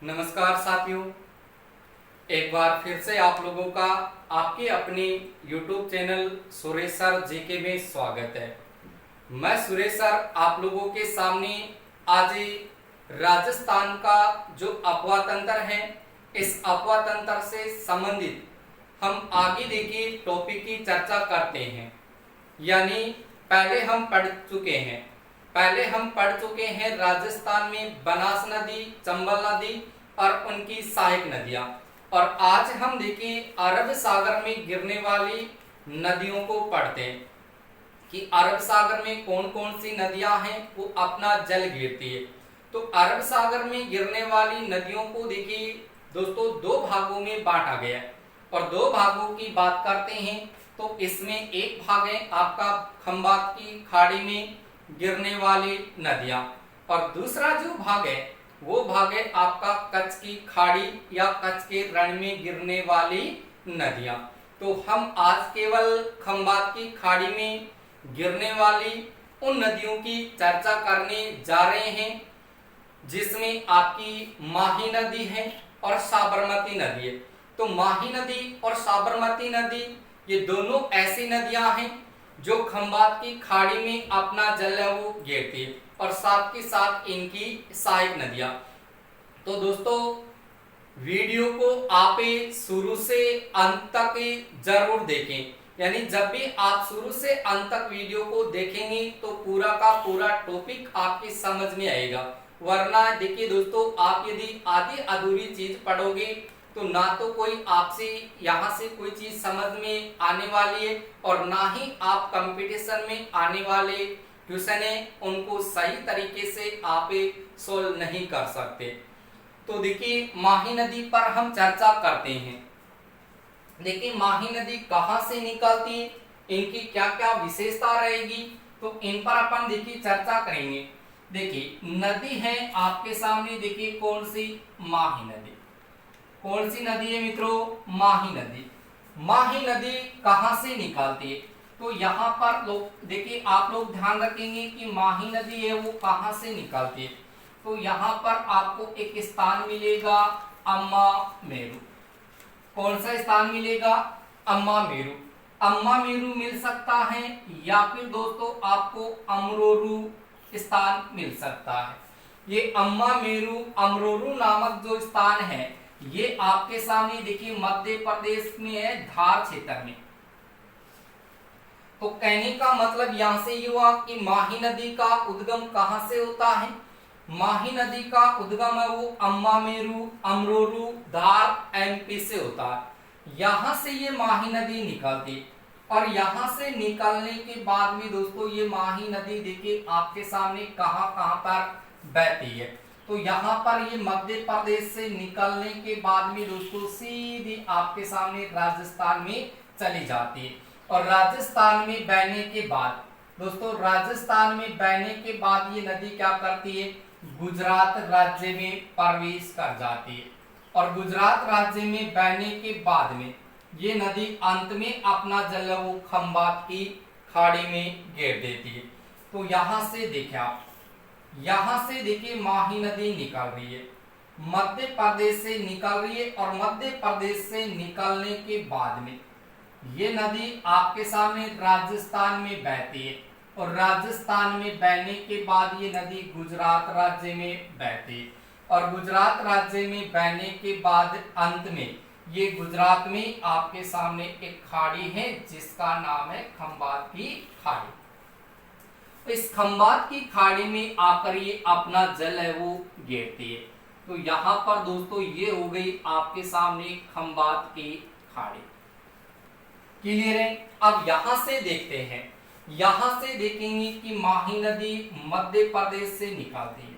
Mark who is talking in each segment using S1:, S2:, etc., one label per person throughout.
S1: नमस्कार साथियों, एक बार फिर से आप लोगों का आपके अपने YouTube channel Suresh sir GK में स्वागत है। मैं सुरेश सर आप लोगों के सामने आज राजस्थान का जो अफवाह तंत्र है, इस अफवाह तंत्र से संबंधित हम आगे देखिए टॉपिक की चर्चा करते हैं। यानी पहले हम पढ़ चुके हैं राजस्थान में बनास नदी, चंबल नदी और उनकी सहायक नदियां। और आज हम देखिए अरब सागर में गिरने वाली नदियों को पढ़ते हैं कि अरब सागर में कौन कौन सी नदियां हैं वो अपना जल गिरती है। तो अरब सागर में गिरने वाली नदियों को देखिए दोस्तों दो भागों में बांटा गया है। और दो भागों की बात करते हैं तो इसमें एक भाग है आपका खंबात की खाड़ी में गिरने वाली नदियां, और दूसरा जो भाग है वो भाग है आपका कच्छ की खाड़ी या कच्छ के रण में गिरने वाली नदियां। तो हम आज केवल खंबात की खाड़ी में गिरने वाली उन नदियों की चर्चा करने जा रहे हैं जिसमें आपकी माही नदी है और साबरमती नदी है। तो माही नदी और साबरमती नदी ये दोनों ऐसी नदियां हैं जो खंबात की खाड़ी में अपना जल है वो गिरती है, और साथ के साथ इनकी सहायक नदियां। तो दोस्तों वीडियो को आप शुरू से अंत तक जरूर देखें। यानी जब भी आप शुरू से अंत तक वीडियो को देखेंगे तो पूरा का पूरा टॉपिक आपकी समझ में आएगा। वरना देखिए दोस्तों, आप यदि आधी अधूरी चीज पढ़ोगे तो ना तो कोई आपसे यहाँ से कोई चीज समझ में आने वाली है, और ना ही आप कंपटीशन में आने वाले क्वेश्चन है उनको सही तरीके से आप सोल्व नहीं कर सकते। तो देखिए माही नदी पर हम चर्चा करते हैं। देखिए माही नदी कहाँ से निकलती है, इनकी क्या क्या विशेषता रहेगी, तो इन पर अपन देखिए चर्चा करेंगे। देखिए नदी है आपके सामने, देखिए कौन सी, माही नदी। कौन सी नदी है मित्रों, माही नदी। माही नदी कहां से निकलती है, तो यहाँ पर लोग देखिए आप लोग ध्यान रखेंगे कि माही नदी है वो कहां से निकलती है। तो यहाँ पर आपको एक स्थान मिलेगा अम्मा मेरू। कौन सा स्थान मिलेगा, अम्मा मेरू। अम्मा मेरू मिल सकता है या फिर दोस्तों आपको अमरोरू स्थान मिल सकता है। ये अम्मा मेरू अमरोरू नामक जो स्थान है ये आपके सामने देखिए मध्य प्रदेश में है, धार क्षेत्र में। तो कहने का मतलब यहां से ये हुआ कि माही नदी का उद्गम कहां से होता है। माही नदी का उद्गम है वो अम्मा मेरू अमरोरू धार एमपी से होता है। यहां से ये माही नदी निकलती, और यहां से निकलने के बाद में दोस्तों ये माही नदी देखिए आपके सामने कहां कहां पर बहती है। तो यहाँ पर ये मध्य प्रदेश से निकलने के बाद में दोस्तों सीधी आपके सामने राजस्थान में चली जाती है। और राजस्थान में बहने के बाद दोस्तों, राजस्थान में बहने के बाद ये नदी क्या करती है, गुजरात राज्य में प्रवेश कर जाती है। और गुजरात राज्य में बहने के बाद में ये नदी अंत में अपना जल वो खंबात की खाड़ी में गिर देती है। तो यहाँ से देखिए आप, यहां से देखिए माही नदी निकल रही है, मध्य प्रदेश से निकल रही है। और मध्य प्रदेश से निकलने के बाद में ये नदी आपके सामने राजस्थान में बहती है, और राजस्थान में बहने के बाद ये नदी गुजरात राज्य में बहती है। और गुजरात राज्य में बहने के बाद अंत में ये गुजरात में आपके सामने एक खाड़ी है जिसका नाम है खंबात की खाड़ी। इस खंबात की खाड़ी में आकर ये अपना जल है वो गिरती है। तो यहाँ पर दोस्तों ये हो गई आपके सामने खंबात की खाड़ी। क्लियर है। अब यहाँ से देखते हैं, यहाँ से देखेंगे कि माही नदी मध्य प्रदेश से निकलती है।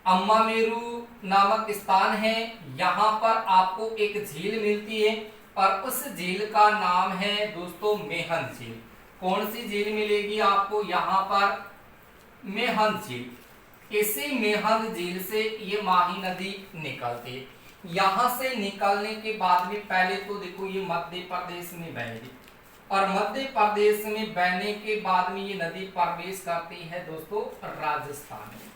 S1: अम्मा मेरू नामक स्थान है, यहाँ पर आपको एक झील मिलती है, और उस झील का नाम है दोस्तों मेहंद झील। कौन सी झील मिलेगी आपको, यहाँ पर मेहंद झील। इसी मेहंद झील से ये माही नदी निकलती है। यहाँ से निकलने के बाद में पहले तो देखो ये मध्य प्रदेश में बहेगी, और मध्य प्रदेश में बहने के बाद में ये नदी प्रवेश करती है दोस्तों राजस्थान में।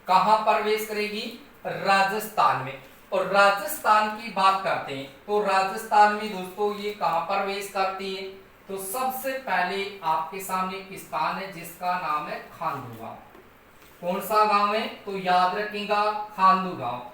S1: कहाँ प्रवेश करेगी, राजस्थान में। और राजस्थान की बात करते हैं तो राजस्थान में दोस्तों ये कहां प्रवेश करती है? तो सबसे पहले आपके सामने एक स्थान है जिसका नाम है खांडू गांव। कौन सा गांव है? तो याद रखिएगा खांडू गांव।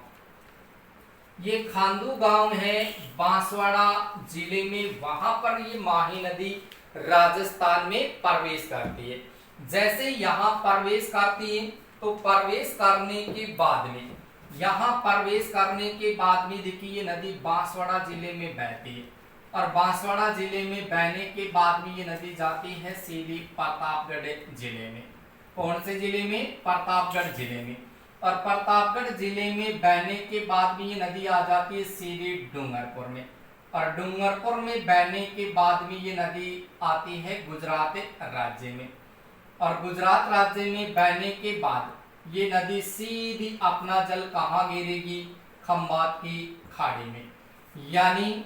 S1: ये खांडू गांव है बांसवाड़ा जिले में, वहां पर ये माही नदी राजस्थान में प्रवेश करती है। जैसे यहाँ प्रवेश करती है तो प्रवेश करने के बाद में, यहाँ प्रवेश करने के बाद में देखिए ये नदी बांसवाड़ा जिले में बहती है। और बांसवाड़ा जिले में बहने के बाद में ये नदी जाती है सीधी प्रतापगढ़ जिले में। कौन से जिले में? प्रतापगढ़ जिले में। और प्रतापगढ़ जिले में बहने के बाद में ये नदी आ जाती है सीधी डूंगरपुर में। और डूंगरपुर में बहने के बाद में ये नदी आती है गुजरात राज्य में। और गुजरात राज्य में बहने के बाद ये नदी सीधी अपना जल कहाँ गिरेगी? खंबात की खाड़ी में। यानी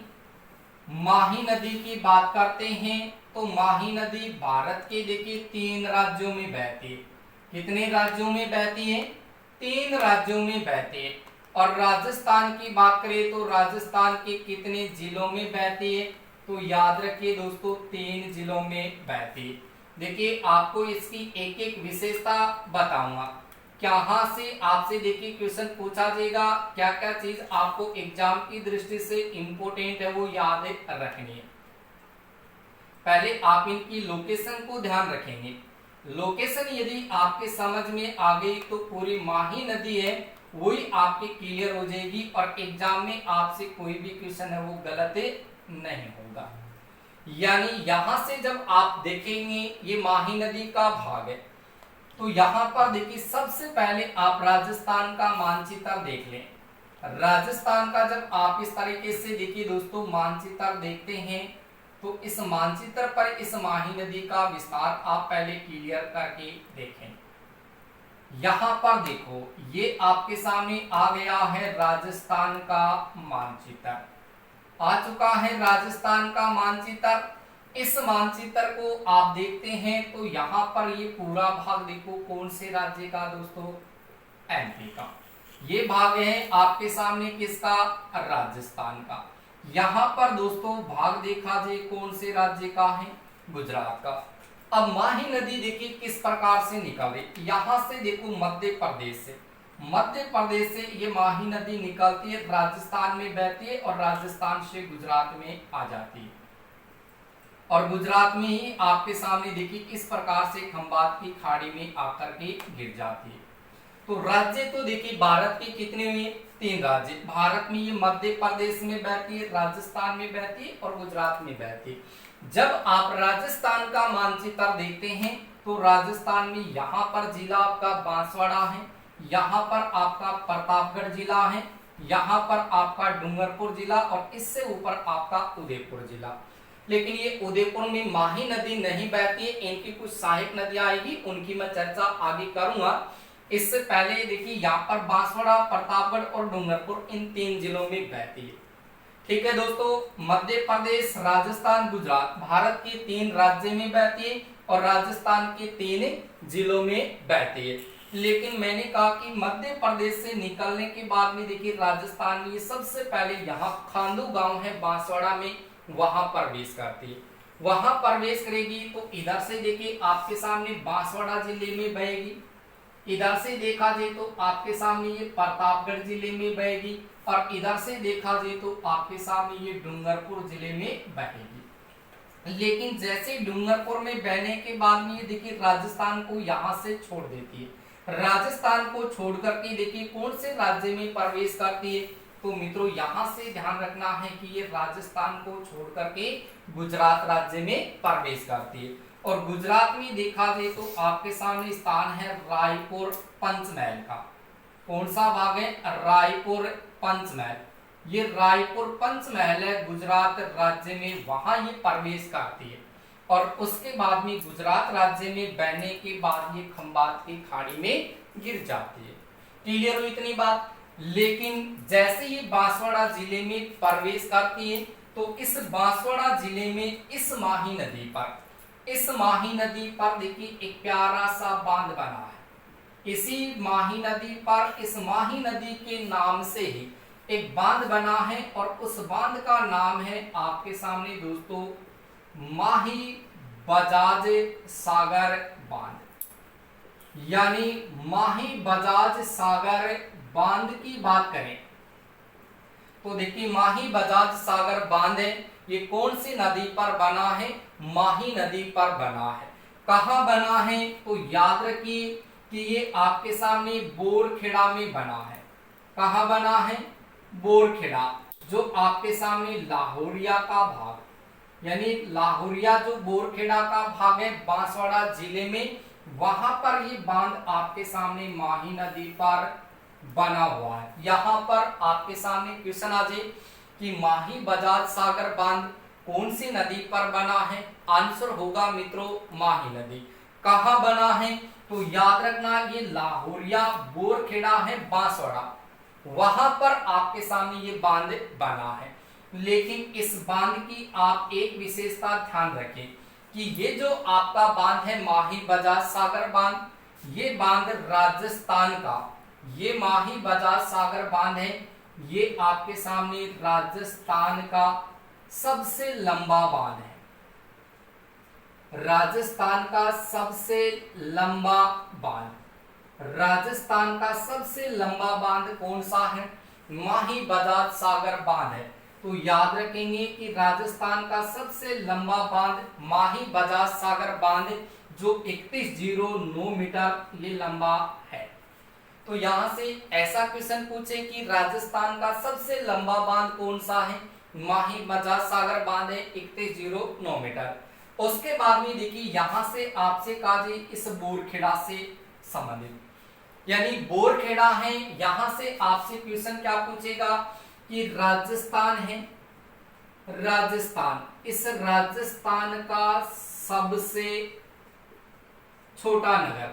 S1: माही नदी की बात करते हैं तो माही नदी भारत के देखिए 3 राज्यों में बहती है। कितने राज्यों में बहती है? 3 राज्यों में बहती है। और राजस्थान की बात करें तो राजस्थान के कितने जिलों में बहती है? तो याद रखिए दोस्तों 3 जिलों में बहती है। देखिए आपको इसकी एक एक विशेषता बताऊंगा। यहाँ से आपसे देखिए क्वेश्चन पूछा जाएगा, क्या क्या चीज आपको एग्जाम की दृष्टि से इंपोर्टेंट है वो याद रखनी है। पहले आप इनकी लोकेशन को ध्यान रखेंगे। लोकेशन यदि आपके समझ में आ गई तो पूरी माही नदी है वही आपके क्लियर हो जाएगी और एग्जाम में आपसे कोई भी क्वेश्चन है वो गलत नहीं होगा। यानी यहां से जब आप देखेंगे ये माही नदी का भाग है तो यहां पर देखिए सबसे पहले आप राजस्थान का मानचित्र देख लें। राजस्थान का जब आप इस तरीके से देखिए दोस्तों मानचित्र देखते हैं तो इस मानचित्र पर इस माही नदी का विस्तार आप पहले क्लियर करके देखें। यहां पर देखो ये आपके सामने आ गया है राजस्थान का मानचित्र, आ चुका है राजस्थान का मानचित्र। इस मानचित्र को आप देखते हैं तो यहाँ पर ये पूरा भाग देखो कौन से राज्य का दोस्तों? एमपी का। ये भाग है आपके सामने किसका? राजस्थान का। यहाँ पर दोस्तों भाग देखा जाए कौन से राज्य का है? गुजरात का। अब माही नदी देखिए किस प्रकार से निकल रही, यहाँ से देखो मध्य प्रदेश से, मध्य प्रदेश से ये माही नदी निकलती है, राजस्थान में बहती है और राजस्थान से गुजरात में आ जाती है। और गुजरात में ही आपके सामने देखिए किस प्रकार से खंबात की खाड़ी में आकर के गिर जाती है। तो राज्य तो देखिए भारत के कितने हुए? 3 राज्य। भारत में ये मध्य प्रदेश में बहती है, राजस्थान में बहती है और गुजरात में बहती है। जब आप राजस्थान का मानचित्र देखते हैं तो राजस्थान में यहाँ पर जिला आपका बांसवाड़ा है, यहाँ पर आपका प्रतापगढ़ जिला है, यहाँ पर आपका डूंगरपुर जिला और इससे ऊपर आपका उदयपुर जिला। लेकिन ये उदयपुर में माही नदी नहीं बहती है, इनकी कुछ सहायक नदियां आएगी उनकी मैं चर्चा आगे करूंगा। इससे पहले देखिए यहाँ पर बांसवाड़ा, प्रतापगढ़ और डूंगरपुर इन 3 जिलों में बहती है। ठीक है दोस्तों, मध्य प्रदेश, राजस्थान, गुजरात भारत के 3 राज्य में बहती है और राजस्थान के 3 जिलों में बहती है। लेकिन मैंने कहा कि मध्य प्रदेश से निकलने के बाद में देखिए राजस्थान में सबसे पहले यहाँ खांडू गांव है बांसवाड़ा में, वहां प्रवेश करती है। वहां प्रवेश करेगी तो इधर से देखिए आपके सामने बांसवाड़ा जिले में बहेगी, इधर से देखा जाए तो आपके सामने ये प्रतापगढ़ जिले में बहेगी और इधर से देखा जाए तो आपके सामने ये डूंगरपुर जिले में बहेगी। लेकिन जैसे डूंगरपुर में बहने के बाद में ये देखिए राजस्थान को यहाँ से छोड़ देती है। राजस्थान को छोड़ करके देखिए कौन से राज्य में प्रवेश करती है? तो मित्रों यहाँ से ध्यान रखना है कि ये राजस्थान को छोड़ करके गुजरात राज्य में प्रवेश करती है। और गुजरात में देखा जाए तो आपके सामने स्थान है रायपुर पंचमहल का। कौन सा भाग है? रायपुर पंचमहल। ये रायपुर पंचमहल है गुजरात राज्य में, वहां ये प्रवेश करती है और उसके बाद में गुजरात राज्य में बहने के बाद ये खंबात की खाड़ी में गिर जाती है। क्लियर हुई इतनी बात? लेकिन जैसे ही बांसवाड़ा जिले में प्रवेश करती है तो इस बांसवाड़ा जिले में इस माही नदी पर देखिए एक प्यारा सा बांध बना है। इसी माही नदी पर, इस माही नदी के नाम से ही एक बांध बना है और उस बांध का नाम है आपके सामने दोस्तों माही बजाज सागर बांध। यानी माही बजाज सागर बांध की बात करें तो देखिए माही बजाज सागर बांध है, ये कौन सी नदी पर बना है? माही नदी पर बना है। कहाँ बना है? तो याद रखिए कि ये आपके सामने बोरखेड़ा में बना है। कहाँ बना है? बोरखेड़ा, जो आपके सामने लाहौरिया का भाग, यानी लाहौरिया जो बोरखेड़ा का भाग है बांसवाड़ा जिले में, वहां पर ये बांध आपके सामने माही नदी पर बना हुआ है। यहां पर आपके सामने क्वेश्चन आ जाए कि माही बजाज सागर बांध कौन सी नदी पर बना है? आंसर होगा मित्रों माही नदी। कहां बना है? तो याद रखना ये लाहौरिया बोरखेड़ा है बांसवाड़ा, वहां पर आपके सामने ये बांध बना है। लेकिन इस बांध की आप एक विशेषता ध्यान रखें कि ये जो आपका बांध है माही बजाज सागर बांध, ये बांध राजस्थान का, ये माही बजाज सागर बांध है, ये आपके सामने राजस्थान का सबसे लंबा बांध है। राजस्थान का सबसे लंबा बांध, राजस्थान का सबसे लंबा बांध कौन सा है? माही बजाज सागर बांध है। तो याद रखेंगे कि राजस्थान का सबसे लंबा बांध माही बजाज सागर बांध, जो 3109 मीटर ये लंबा है। तो यहां से ऐसा क्वेश्चन पूछे कि राजस्थान का सबसे लंबा बांध कौन सा है? माही बजाज सागर बांध है 3109 मीटर। उसके बाद में देखिए यहां से आपसे कहा जाए इस बोरखेड़ा से संबंधित, यानी बोरखेड़ा है, यहां से आपसे क्वेश्चन क्या पूछेगा कि राजस्थान है, राजस्थान, इस राजस्थान का सबसे छोटा नगर,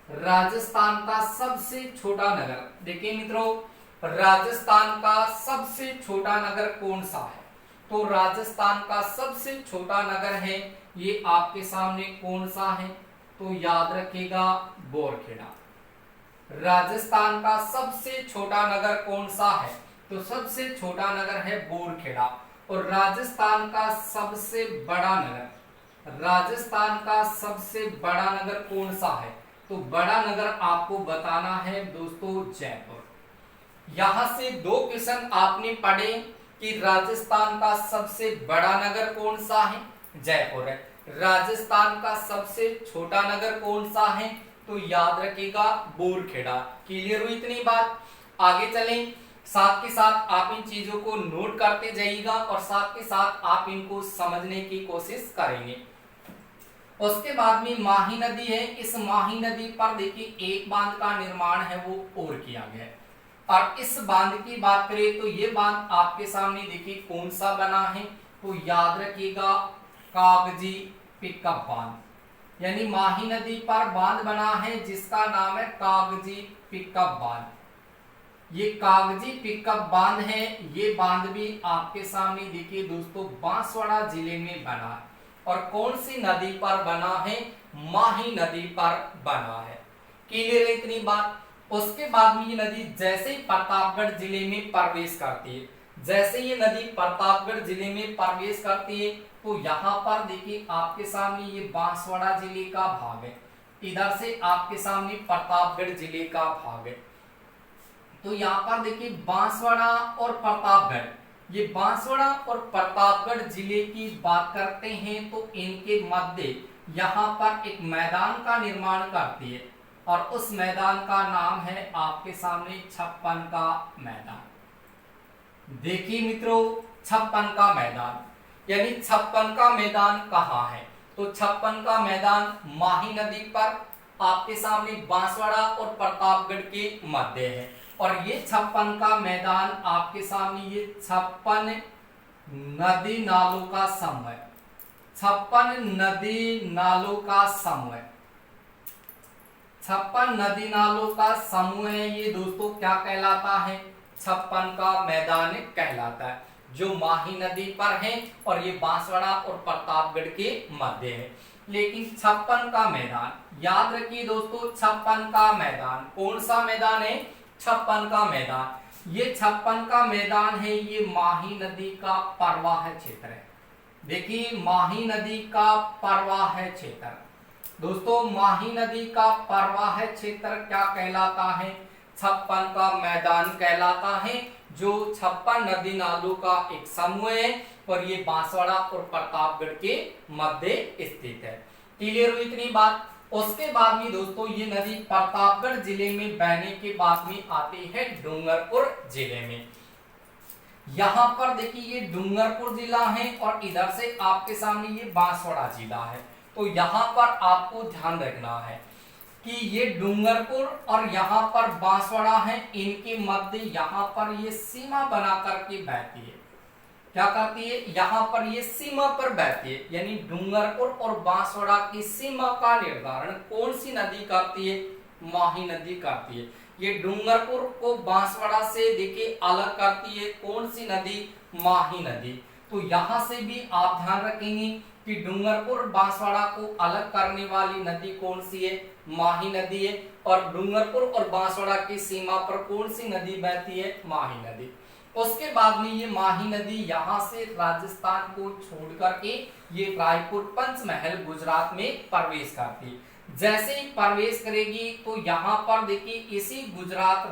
S1: राजस्थान का सबसे छोटा नगर, देखिए मित्रों राजस्थान का सबसे छोटा नगर कौन सा है? तो राजस्थान का सबसे छोटा नगर है ये आपके सामने कौन सा है? तो याद रखिएगा बोरखेड़ा। राजस्थान का सबसे छोटा नगर कौन सा है? तो सबसे छोटा नगर है बोरखेड़ा। और राजस्थान का सबसे बड़ा नगर, राजस्थान का सबसे बड़ा नगर कौन सा है? तो बड़ा नगर आपको बताना है दोस्तों जयपुर। यहां से दो क्वेश्चन आपने पढ़े कि राजस्थान का सबसे बड़ा नगर कौन सा है? जयपुर है। राजस्थान का सबसे छोटा नगर कौन सा है? तो याद रखिएगा बोरखेड़ा। क्लियर हुई इतनी बात? आगे चलें, साथ के साथ आप इन चीजों को नोट करते जाइएगा और साथ के साथ आप इनको समझने की कोशिश करेंगे। उसके बाद में माही नदी है, इस माही नदी पर देखिए एक बांध का निर्माण है वो और किया गया है। और इस बांध की बात करें तो ये बांध आपके सामने देखिए कौन सा बना है? तो याद रखिएगा कागजी पिकअप बांध, यानी माही नदी पर बांध बना है जिसका नाम है कागजी पिकअप बांध। ये कागजी पिकअप बांध है, ये बांध भी आपके सामने देखिए दोस्तों बांसवाड़ा जिले में बना है। और कौन सी नदी पर बना है? माही नदी पर बना है। क्लियर है इतनी बात? उसके बाद में ये नदी जैसे ही प्रतापगढ़ जिले में प्रवेश करती है, जैसे ये नदी प्रतापगढ़ जिले में प्रवेश करती है तो यहाँ पर देखिए आपके सामने ये बांसवाड़ा जिले का भाग है, इधर से आपके सामने प्रतापगढ़ जिले का भाग है। तो यहाँ पर देखिए बांसवाड़ा और प्रतापगढ़, ये बांसवाड़ा और प्रतापगढ़ जिले की बात करते हैं तो इनके मध्य यहाँ पर एक मैदान का निर्माण करती है और उस मैदान का नाम है आपके सामने छप्पन का मैदान। देखिए मित्रों छप्पन का मैदान, यानी छप्पन का मैदान कहाँ है? तो छप्पन का मैदान माही नदी पर आपके सामने बांसवाड़ा और प्रतापगढ़ के मध्य है। और ये छप्पन का मैदान आपके सामने ये 56 नदी नालों का समूह है, 56 नदी नालों का समूह है, 56 नदी नालों का समूह है। ये दोस्तों क्या कहलाता है? छप्पन का मैदान कहलाता है, जो माही नदी पर है और ये बांसवाड़ा और प्रतापगढ़ के मध्य है। लेकिन 56 का मैदान, याद रखिए दोस्तों 56 का मैदान, कौन सा मैदान है? 56 का मैदान। ये 56 का मैदान है, ये माही नदी का प्रवाह क्षेत्र है। देखिए माही नदी का प्रवाह क्षेत्र, दोस्तों माही नदी का प्रवाह क्षेत्र क्या कहलाता है? 56 का मैदान कहलाता है, जो 56 नदी नालों का एक समूह है और ये बांसवाड़ा और प्रतापगढ़ के मध्य स्थित है। क्लियर हुई इतनी बात? उसके बाद में दोस्तों ये नदी प्रतापगढ़ जिले में बहने के बाद में आती है डूंगरपुर जिले में। यहां पर देखिए ये डूंगरपुर जिला है और इधर से आपके सामने ये बांसवाड़ा जिला है। तो यहाँ पर आपको ध्यान रखना है कि ये डूंगरपुर और यहाँ पर बांसवाड़ा है, इनके मध्य यहाँ पर ये सीमा बना करके बहती है। क्या करती है? यहाँ पर ये सीमा पर बहती है, यानी डूंगरपुर और बांसवाड़ा की सीमा का निर्धारण कौन सी नदी करती है? माही नदी करती है। ये डूंगरपुर को बांसवाड़ा से देखिए अलग करती है कौन सी नदी? माही नदी। तो यहां से भी आप ध्यान रखेंगे कि डूंगरपुर बांसवाड़ा को अलग करने वाली नदी कौन सी है? माही नदी है। और डूंगरपुर और बांसवाड़ा की सीमा पर कौन सी नदी बहती है? माही नदी। उसके बाद में ये माही नदी यहाँ से राजस्थान को छोड़ करके ये रायपुर पंचमहल गुजरात में प्रवेश करती है। जैसे ही प्रवेश करेगी तो यहाँ पर देखिए इसी गुजरात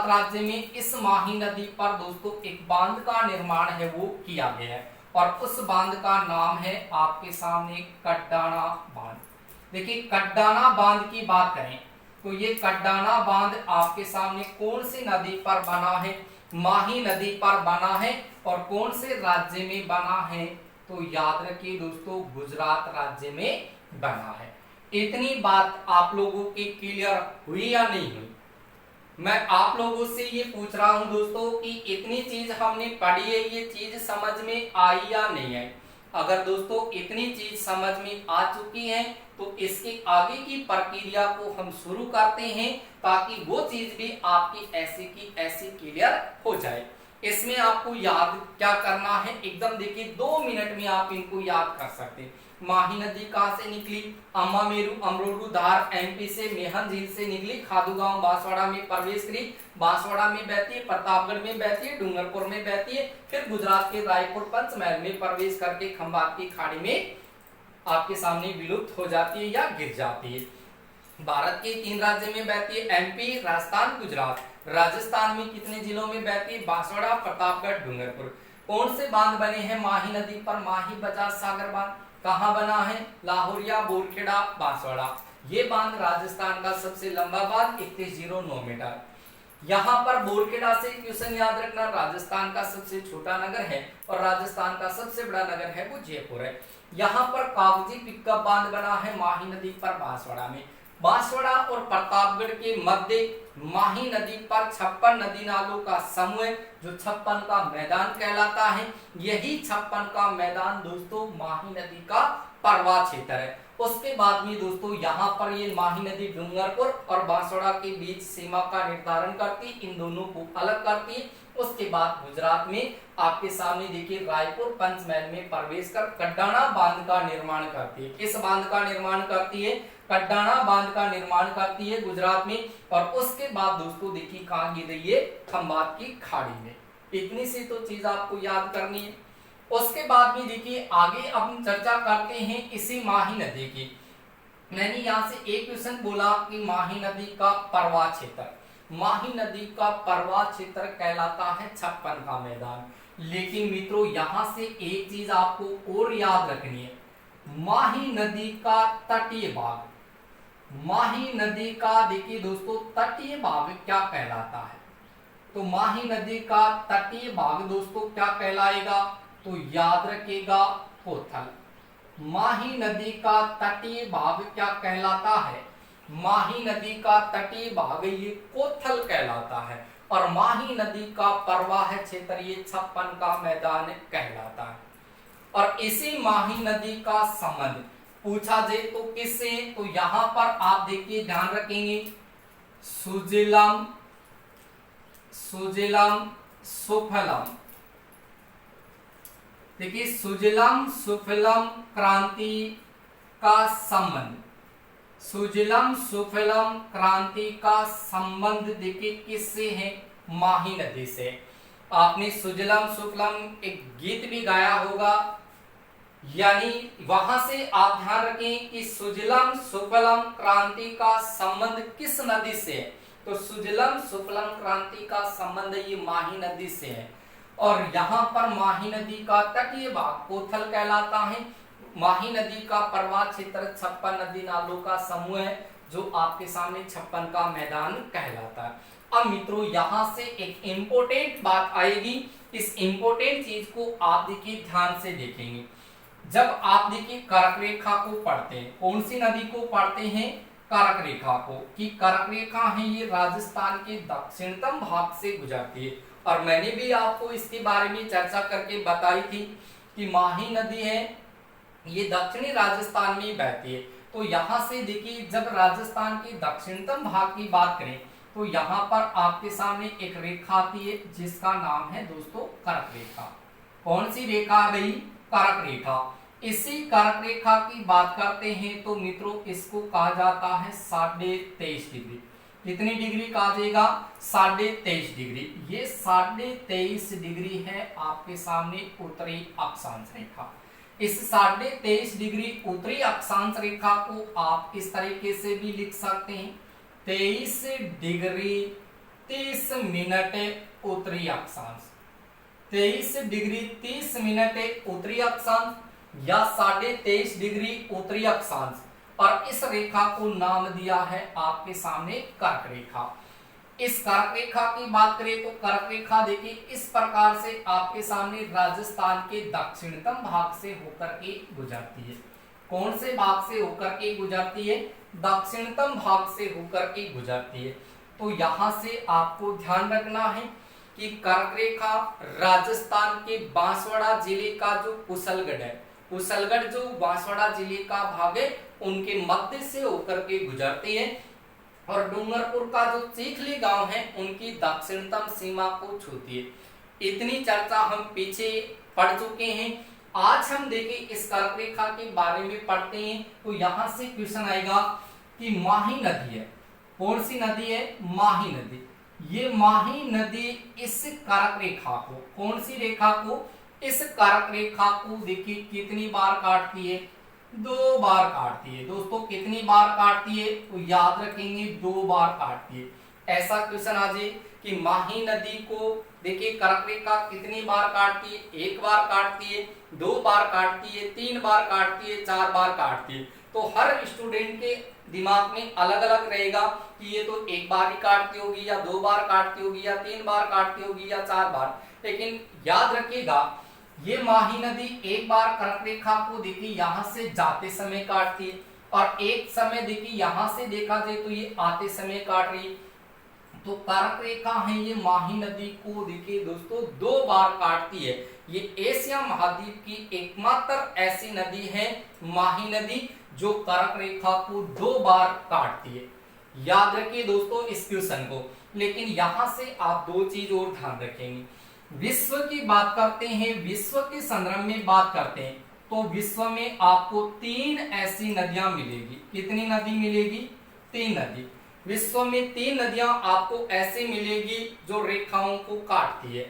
S1: राज्य में इस माही नदी पर दोस्तों एक बांध का निर्माण है वो किया गया है और उस बांध का नाम है आपके सामने कड्डाना बांध। देखिए कड्डाना बांध की बात करें तो ये कड्डाना बांध आपके सामने कौन सी नदी पर बना है? माही नदी पर बना है। और कौन से राज्य में बना है? तो याद रखिए दोस्तों गुजरात राज्य में बना है। इतनी बात आप लोगों की क्लियर हुई या नहीं हुई? मैं आप लोगों से ये पूछ रहा हूं दोस्तों कि इतनी चीज हमने पढ़ी है, ये चीज समझ में आई या नहीं आई? अगर दोस्तों इतनी चीज समझ में आ चुकी है तो इसके आगे की प्रक्रिया को हम शुरू करते हैं ताकि वो चीज भी आपकी ऐसी की ऐसी क्लियर हो जाए। इसमें आपको याद क्या करना है? एकदम देखिए 2 मिनट में आप इनको याद कर सकते हैं। माही नदी कहां से निकली? अम्बामेरू अमरोडू धार एमपी से, मेहन झील से निकली, खादूगांव बांसवाड़ा में प्रवेश करी, बांसवाड़ा में बहती है, प्रतापगढ़ में बहती है, डूंगरपुर में बहती है, फिर गुजरात के रायपुर पंचमहल में प्रवेश करके खंभात की खाड़ी में आपके सामने विलुप्त हो जाती है या गिर जाती है। भारत के 3 राज्य में बहती है, एमपी, राजस्थान, गुजरात। राजस्थान में कितने जिलों में बहती है? बांसवाड़ा, प्रतापगढ़, डूंगरपुर। कौन से बांध बने हैं माही नदी पर? माही बजाज सागर बांध। कहां बना है? लाहौरिया, बोरखेड़ा, बांसवाड़ा। ये बांध राजस्थान का सबसे लंबा बांध 3109 मीटर। यहाँ पर बोरखेड़ा से क्वेश्चन याद रखना, राजस्थान का सबसे छोटा नगर है और राजस्थान का सबसे बड़ा नगर है वो जयपुर है। यहाँ पर कागजी पिकअप बांध बना है माही नदी पर बांसवाड़ा में। बांसवाड़ा और प्रतापगढ़ के मध्य माही नदी पर 56 नदी नालों का समूह जो 56 का मैदान कहलाता है। यही 56 का मैदान दोस्तों माही नदी का प्रवाह क्षेत्र है। उसके बाद में दोस्तों यहाँ पर ये माही नदी डूंगरपुर और बांसवाड़ा के बीच सीमा का निर्धारण करती, इन दोनों को अलग करती। उसके बाद गुजरात में आपके सामने देखिए रायपुर पंचमहल में प्रवेश कर कड्डाना बांध का निर्माण करती है। किस बांध का निर्माण करती है? कड्डाना बांध का निर्माण करती है गुजरात में। और उसके बाद दोस्तों देखिए कहां गिर रही है? खंभात की खाड़ी में। इतनी सी तो चीज आपको याद करनी है। उसके बाद में देखिए आगे अब हम चर्चा करते हैं इसी माही नदी की। मैंने यहाँ से एक क्वेश्चन बोला कि माही नदी का प्रवाह क्षेत्र, माही नदी का प्रवाह क्षेत्र कहलाता है 56 का मैदान। लेकिन मित्रों यहाँ से एक चीज आपको और याद रखनी है, माही नदी का तटीय भाग, माही नदी का देखिए दोस्तों तटीय भाग क्या कहलाता है? तो माही नदी का तटीय भाग दोस्तों क्या कहलाएगा? तो याद रखिएगा कोथल। माही नदी का तटीय भाग क्या कहलाता है? माही नदी का तटीय भाग ये कोथल कहलाता है। और माही नदी का प्रवाह क्षेत्र ये 56 का मैदान कहलाता है। और इसी माही नदी का संबंध पूछा जाए तो किससे? तो यहां पर आप देखिए ध्यान रखेंगे सुजलम, सुजलम, सुफलम, देखिए सुजलम सुफलम क्रांति का संबंध, सुजलम सुफलम क्रांति का संबंध देखिए किससे है? माही नदी से। आपने सुजलम सुफलम एक गीत भी गाया होगा, यानी वहां से आप ध्यान रखें कि सुजलम सुफलम क्रांति का संबंध किस नदी से है? तो सुजलम सुफलम क्रांति का संबंध ये माही नदी से है। और यहाँ पर माही नदी का तटीय भाग कोथल कहलाता है। माही नदी का प्रवाह क्षेत्र 56 नदी नालों का समूह है, जो आपके सामने 56 का मैदान कहलाता है। अब मित्रों यहाँ से एक इंपॉर्टेंट बात आएगी, इस इंपॉर्टेंट चीज को आप देखिए ध्यान से देखेंगे। जब आप देखिए कर्क रेखा को पढ़ते हैं, कौन सी नदी को पढ़ते हैं? कर्क रेखा को, कि कर्क रेखा है ये राजस्थान के दक्षिणतम भाग से गुजरती है। और मैंने भी आपको इसके बारे में चर्चा करके बताई थी कि माही नदी है ये दक्षिणी राजस्थान में बहती है। तो यहाँ से देखिए जब राजस्थान के दक्षिणतम भाग की बात करें तो यहाँ पर आपके सामने एक रेखा आती है जिसका नाम है दोस्तों कर्क रेखा। कौन सी रेखा भाई? कर्क रेखा। इसी कर्क रेखा की बात करते हैं तो मित्रों इसको कहा जाता है 23.5 डिग्री। कितनी डिग्री कहा जाएगा? 23.5 डिग्री। ये 23.5 डिग्री है आपके सामने उत्तरी अक्षांश रेखा। इस 23.5 डिग्री उत्तरी अक्षांश रेखा को आप इस तरीके से भी लिख सकते हैं, 23 डिग्री 30 मिनट उत्तरी अक्षांश, 23 डिग्री 30 मिनट उत्तरी अक्षांश या 23.5 डिग्री उत्तरी अक्षांश। और इस रेखा को नाम दिया है आपके सामने कर्क रेखा। इस कर्क रेखा की बात करें तो कर्क रेखा देखिए इस प्रकार से आपके सामने राजस्थान के दक्षिणतम भाग से होकर के गुजरती है। कौन से भाग से होकर के गुजरती है? दक्षिणतम भाग से होकर के गुजरती है। तो यहां से आपको ध्यान रखना है कि कर्क रेखा राजस्थान के बांसवाड़ा जिले का जो कुशलगढ़ है, कुशलगढ़ जो बांसवाड़ा जिले का भाग है उनके मध्य से होकर के गुजरती है और डूंगरपुर का जो चीखली गांव है उनकी दक्षिणतम सीमा को छूती है। इतनी चर्चा हम पीछे पढ़ चुके हैं। आज हम देखें इस कर्क रेखा के बारे में पढ़ते हैं। तो यहां से क्वेश्चन आएगा कि माही नदी है, कौन सी नदी है? माही नदी। ये माही नदी इस कर्क रेखा को, कौन सी रेखा को? इस कर्क रेखा को देखिए कितनी बार काटती है? 2 बार काटती है। दोस्तों कितनी बार काटती है? तो याद रखेंगे 2 बार काटती है। ऐसा क्वेश्चन आ जाए कि माही नदी को देखिए कर्क रेखा कितनी बार काटती है? 1 बार काटती है, 2 बार काटती है, 3 बार काटती है, 4 बार काटती है। तो हर स्टूडेंट के दिमाग में अलग अलग रहेगा कि ये तो 1 बार ही काटती होगी या 2 बार काटती होगी या 3 बार काटती होगी या 4 बार। लेकिन याद रखिएगा ये माही नदी 1 बार कर्क रेखा को देखिए यहां से जाते समय काटती है और एक समय देखिए यहां से देखा जाए तो ये आते समय काट रही है। तो कर्क रेखा है ये माही नदी को देखिए दोस्तों 2 बार काटती है। ये एशिया महाद्वीप की एकमात्र ऐसी नदी है माही नदी जो कर्क रेखा को 2 बार काटती है। याद रखिए दोस्तों इस क्वेश्चन को। लेकिन यहां से आप 2 चीज और ध्यान रखेंगे। विश्व की बात करते हैं, विश्व के संदर्भ में बात करते हैं तो विश्व में आपको 3 ऐसी नदियां मिलेगी। कितनी नदी मिलेगी? 3 नदी। विश्व में 3 नदियां आपको ऐसे मिलेगी जो रेखाओं को काटती है।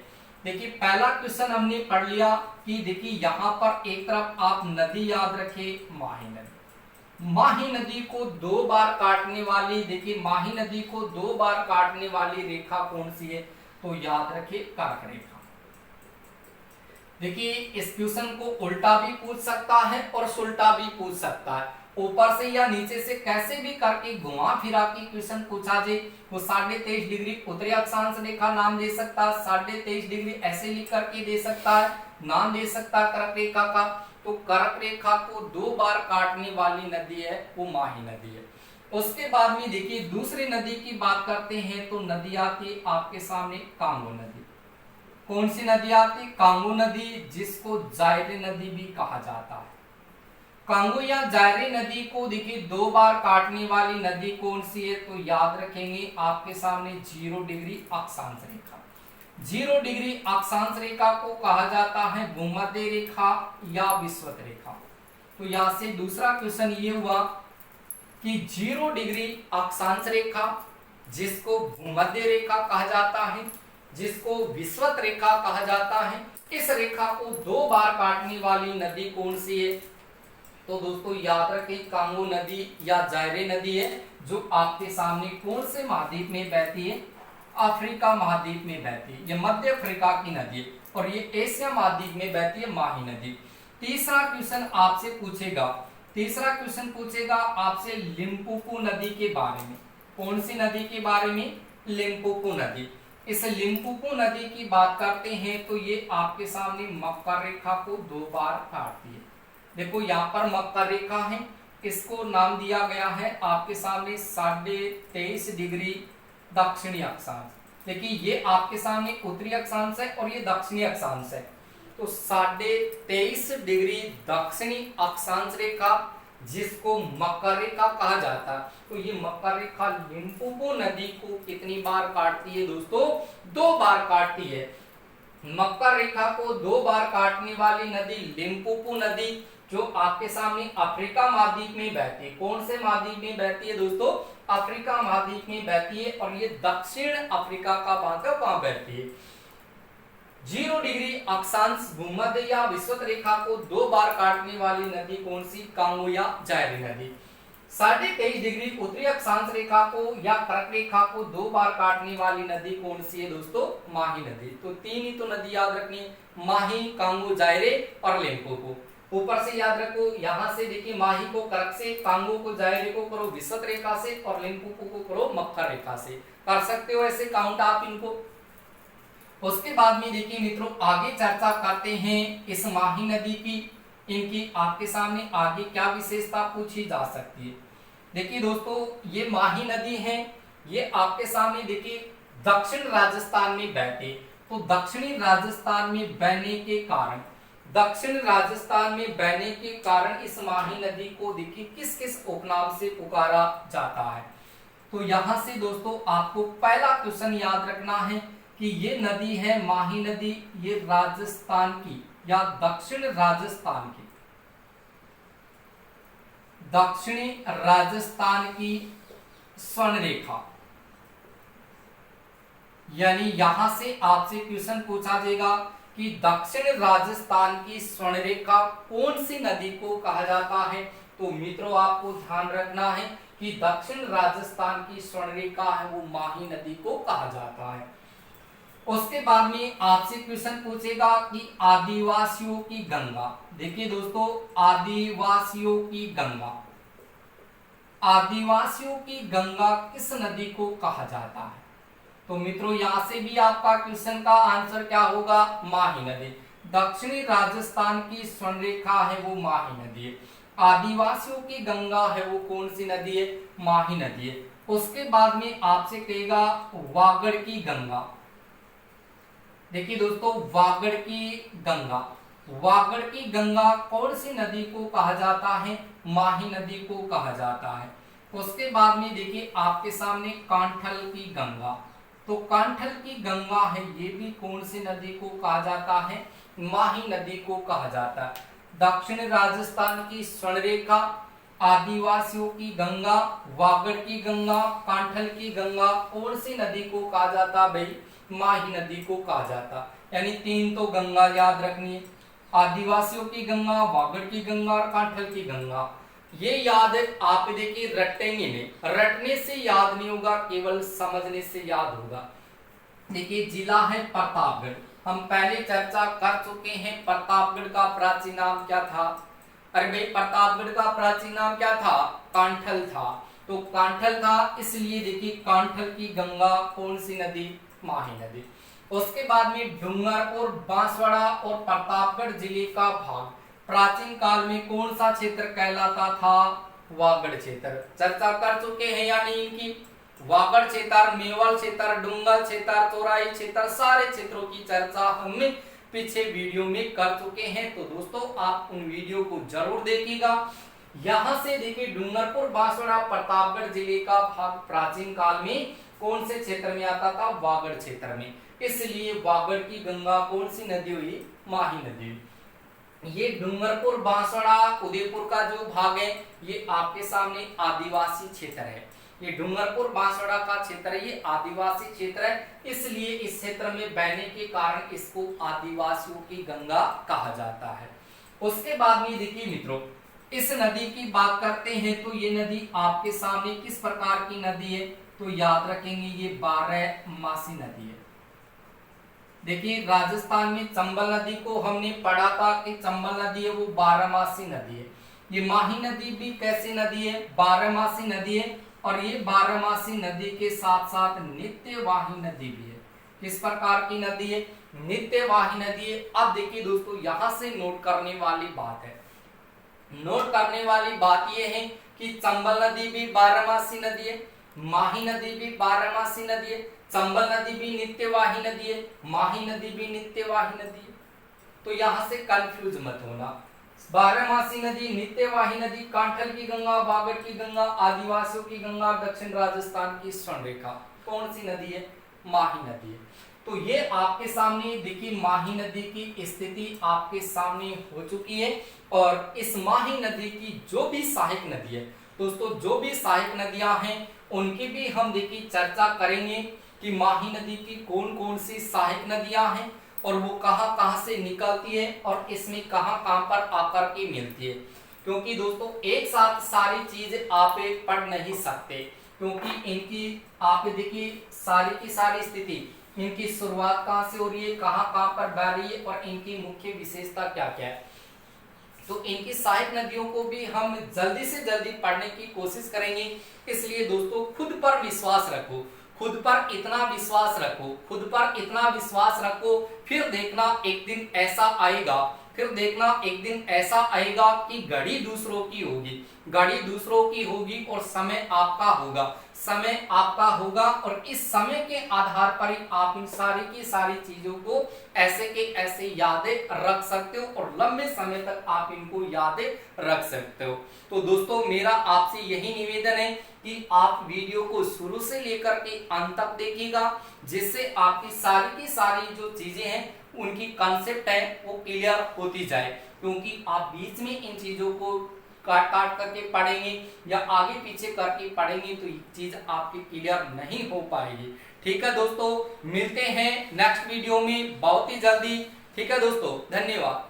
S1: देखिए पहला क्वेश्चन हमने पढ़ लिया कि देखिए यहां पर एक तरफ आप नदी याद रखिए माही नदी। माही नदी को 2 बार काटने वाली, देखिए माही नदी को 2 बार काटने वाली रेखा कौन सी है? तो याद रखिए कर्क रेखा। देखिए इस क्वेश्चन को उल्टा भी पूछ सकता है और सुल्टा भी पूछ सकता है। ऊपर से या नीचे से कैसे भी करके घुमा फिरा के क्वेश्चन पूछा जाए तो 23.5 डिग्री उत्तरी अक्षांश रेखा नाम दे सकता है, 23.5 डिग्री ऐसे लिख करके दे सकता है, नाम दे सकता है कर्क रेखा का। तो कर्क रेखा को 2 बार काटने वाली नदी है वो माही नदी है। उसके बाद में देखिए दूसरी नदी की बात करते हैं तो नदी आती आपके सामने कांगो नदी। कौन सी नदी आती? कांगो नदी, जिसको जायरे नदी भी कहा जाता है। कांगो या जायरे नदी को देखिए 2 बार काटने वाली नदी कौन सी है? तो याद रखेंगे आपके सामने 0 डिग्री अक्षांश रेखा। जीरो डिग्री अक्षांश रेखा को कहा जाता है भूमध्य रेखा या विषुवत रेखा। तो यहां से दूसरा क्वेश्चन ये हुआ कि जीरो डिग्री अक्षांश रेखा जिसको भूमध्य रेखा कहा जाता है, जिसको विषुवत रेखा कहा जाता है, इस रेखा को दो बार काटने वाली नदी कौन सी है? तो दोस्तों याद रखें कांगो नदी या जायरे नदी है, जो आपके सामने कौन से महाद्वीप में बहती है? अफ्रीका महाद्वीप में बहती है। ये मध्य अफ्रीका की नदी है और ये एशिया महाद्वीप में बहती है माही नदी। तीसरा क्वेश्चन आपसे पूछेगा, तीसरा क्वेश्चन पूछेगा आपसे लिम्पोपो नदी के बारे में। कौन सी नदी के बारे में? लिम्पोपो नदी। इस लिम्पोपो नदी की बात करते हैं तो ये आपके सामने मकर रेखा को दो बार काटती है। देखो यहाँ पर मकर रेखा है, इसको नाम दिया गया है आपके सामने 23.5 डिग्री दक्षिणी अक्षांश। देखिए ये आपके सामने उत्तरी अक्षांश है और ये दक्षिणी अक्षांश है। तो 23.5 डिग्री दक्षिणी अक्षांश रेखा जिसको मकर रेखा कहा जाता है, तो ये मकर रेखा लिम्पोपो नदी को कितनी बार काटती है दोस्तों? दो बार काटती है। मकर रेखा को दो बार काटने वाली नदी लिम्पोपो नदी, जो आपके सामने अफ्रीका महाद्वीप में बहती है। कौन से महाद्वीप में बहती है दोस्तों? अफ्रीका महाद्वीप में बहती है और ये दक्षिण अफ्रीका का भाग है, वहां बहती है। जीरो डिग्री अक्षांश भूमध्य या विषुवत रेखा को दो बार काटने वाली नदी कौन सी? कांगो या जायरे नदी। 23.5 डिग्री उत्तरी अक्षांश रेखा को या कर्क रेखा को दो बार काटने वाली नदी कौन सी है दोस्तों? माही नदी। तो तीन ही तो नदी याद रखनी है, माही, कांगो, जायरे और लिम्पोपो। ऊपर से याद रखो, यहां से देखिए माही को कर्क से, कांगो को जायरे को करो विषुवत रेखा से और लिम्पोपो को करो मकर रेखा से। कर सकते हो ऐसे काउंट आप इनको। उसके बाद में देखिए मित्रों आगे चर्चा करते हैं इस माही नदी की, इनकी आपके सामने आगे क्या विशेषता पूछी जा सकती है। देखिए दोस्तों ये माही नदी है, ये आपके सामने देखिए दक्षिण राजस्थान में बहती। तो दक्षिणी राजस्थान में बहने के कारण, दक्षिण राजस्थान में बहने के कारण इस माही नदी को देखिए किस किस उपनाम से पुकारा जाता है। तो यहां से दोस्तों आपको पहला क्वेश्चन याद रखना है कि ये नदी है माही नदी, ये राजस्थान की या दक्षिण राजस्थान की, दक्षिणी राजस्थान की स्वर्ण रेखा। यानी यहां से आपसे क्वेश्चन पूछा जाएगा कि दक्षिण राजस्थान की स्वर्ण रेखा कौन सी नदी को कहा जाता है। तो मित्रों आपको ध्यान रखना है कि दक्षिण राजस्थान की स्वर्ण रेखा है वो माही नदी को कहा जाता है। उसके बाद में आपसे क्वेश्चन पूछेगा कि आदिवासियों की गंगा। देखिए दोस्तों आदिवासियों की गंगा, आदिवासियों की गंगा किस नदी को कहा जाता है? तो मित्रों यहां से भी आपका क्वेश्चन का आंसर क्या होगा? माही नदी। दक्षिणी राजस्थान की स्वर्ण रेखा है वो माही नदी है। आदिवासियों की गंगा है वो कौन सी नदी है? माही नदी है। उसके बाद में आपसे कहेगा वागड़ की गंगा। देखिए दोस्तों वागड़ की गंगा, वागड़ की गंगा कौन सी नदी को कहा जाता है? माही नदी को कहा जाता है। उसके बाद में देखिए आपके सामने कांठल की गंगा। तो कांठल की गंगा है ये भी कौन सी नदी को कहा जाता है? माही नदी को कहा जाता है। दक्षिण राजस्थान की स्वर्ण रेखा, आदिवासियों की गंगा, वागड़ की गंगा, कांठल की गंगा कौन सी नदी को कहा जाता भाई? माही नदी को कहा जाता। यानी तीन तो गंगा याद रखनी है, आदिवासियों की गंगा, वागड़ की गंगा और कांठल की गंगा। ये याद है आप देखिए रटेंगे नहीं, रटने से याद नहीं होगा, केवल समझने से याद होगा। देखिए जिला है प्रतापगढ़, हम पहले चर्चा कर चुके हैं प्रतापगढ़ का प्राचीन नाम क्या था? अरे भाई प्रतापगढ़ का प्राचीन नाम क्या था? कांठल था। तो कांठल था इसलिए देखिए कांठल की गंगा कौन सी नदी? माही नदी। उसके बाद में डूंगरपुर, बांसवाड़ा और प्रतापगढ़ जिले का भाग प्राचीन काल में कौन सा क्षेत्र कहलाता था? वागड़ क्षेत्र। चर्चा कर चुके हैं या नहीं इनकी? वागड़ क्षेत्र, मेवाड़ क्षेत्र, डुंगर क्षेत्र, चौराही क्षेत्र, सारे क्षेत्रों की चर्चा हमने पीछे वीडियो में कर चुके हैं। तो दोस्तों आप उन वीडियो को जरूर देखिएगा। यहां से देखिए डूंगरपुर, बांसवाड़ा, प्रतापगढ़ जिले का भाग प्राचीन काल में कौन से क्षेत्र में आता था? वागड़ क्षेत्र में। इसलिए वागड़ की गंगा कौन सी नदी हुई? माही नदी। ये डूंगरपुर, बांसवाड़ा, उदयपुर का जो भाग है ये आपके सामने आदिवासी क्षेत्र है। ये डूंगरपुर बांसवाड़ा का क्षेत्र है, ये आदिवासी क्षेत्र है, इसलिए इस क्षेत्र में बहने के कारण इसको आदिवासियों की गंगा कहा जाता है। उसके बाद में देखिए मित्रों, इस नदी की बात करते हैं तो ये नदी आपके सामने किस प्रकार की नदी है? तो याद रखेंगे ये 12मासी नदी है। देखिए राजस्थान में चंबल नदी को हमने पढ़ा था कि चंबल नदी है वो 12मासी नदी है। ये माही नदी भी कैसी नदी है? 12मासी नदी है। और ये 12मासी नदी के साथ साथ नित्यवाही नदी भी है। किस प्रकार की नदी है? नित्यवाही नदी है। अब देखिए दोस्तों, यहां से नोट करने वाली बात है, नोट करने वाली बात यह है कि चंबल नदी भी 12मासी नदी है, माही नदी भी 12मासी नदी है, चंबल नदी भी नित्यवाही नदी है, माही नदी भी नित्यवाही नदी है। तो यहां से कंफ्यूज मत होना। 12मासी नदी, नित्यवाही नदी, कांठल की गंगा, वागड़ की गंगा, आदिवासियों की गंगा, दक्षिण राजस्थान की स्वर्णरेखा, कौन सी नदी है? माही नदी है। तो ये आपके सामने देखिए माही नदी की स्थिति आपके सामने हो चुकी है। और इस माही नदी की जो भी सहायक नदी है दोस्तों, जो भी सहायक नदियां हैं उनकी भी हम देखिए चर्चा करेंगे कि माही नदी की कौन कौन सी सहायक नदियां हैं और वो कहां कहां से निकलती है और इसमें कहां कहां पर आकर के मिलती है। क्योंकि दोस्तों एक साथ सारी चीज आप पढ़ नहीं सकते, क्योंकि इनकी आप देखिए सारी की सारी स्थिति, इनकी शुरुआत कहां से हो रही है, कहां कहां पर बह रही है और इनकी मुख्य विशेषता क्या क्या है। तो इनकी सहायक नदियों को भी हम जल्दी से जल्दी पढ़ने की कोशिश करेंगे। इसलिए दोस्तों खुद पर विश्वास रखो, खुद पर इतना विश्वास रखो, खुद पर इतना विश्वास रखो, फिर देखना एक दिन ऐसा आएगा, फिर देखना एक दिन ऐसा आएगा कि घड़ी दूसरों की होगी, घड़ी दूसरों की होगी और समय आपका होगा, समय आपका होगा। और इस समय के आधार पर ही आप इन सारी की सारी चीजों को ऐसे के ऐसे यादें रख सकते हो और लंबे समय तक आप इनको यादें रख सकते हो। तो दोस्तों मेरा आपसे यही निवेदन है कि आप वीडियो को शुरू से लेकर के अंत तक देखिएगा, जिससे आपकी सारी की सारी जो चीजें हैं उनकी कॉन्सेप्ट है वो क्लियर होती जाए। क्योंकि आप बीच में इन चीजों को काट काट करके पढ़ेंगे या आगे पीछे करके पढ़ेंगे तो ये चीज आपकी क्लियर नहीं हो पाएगी। ठीक है दोस्तों, मिलते हैं नेक्स्ट वीडियो में बहुत ही जल्दी। ठीक है दोस्तों, धन्यवाद।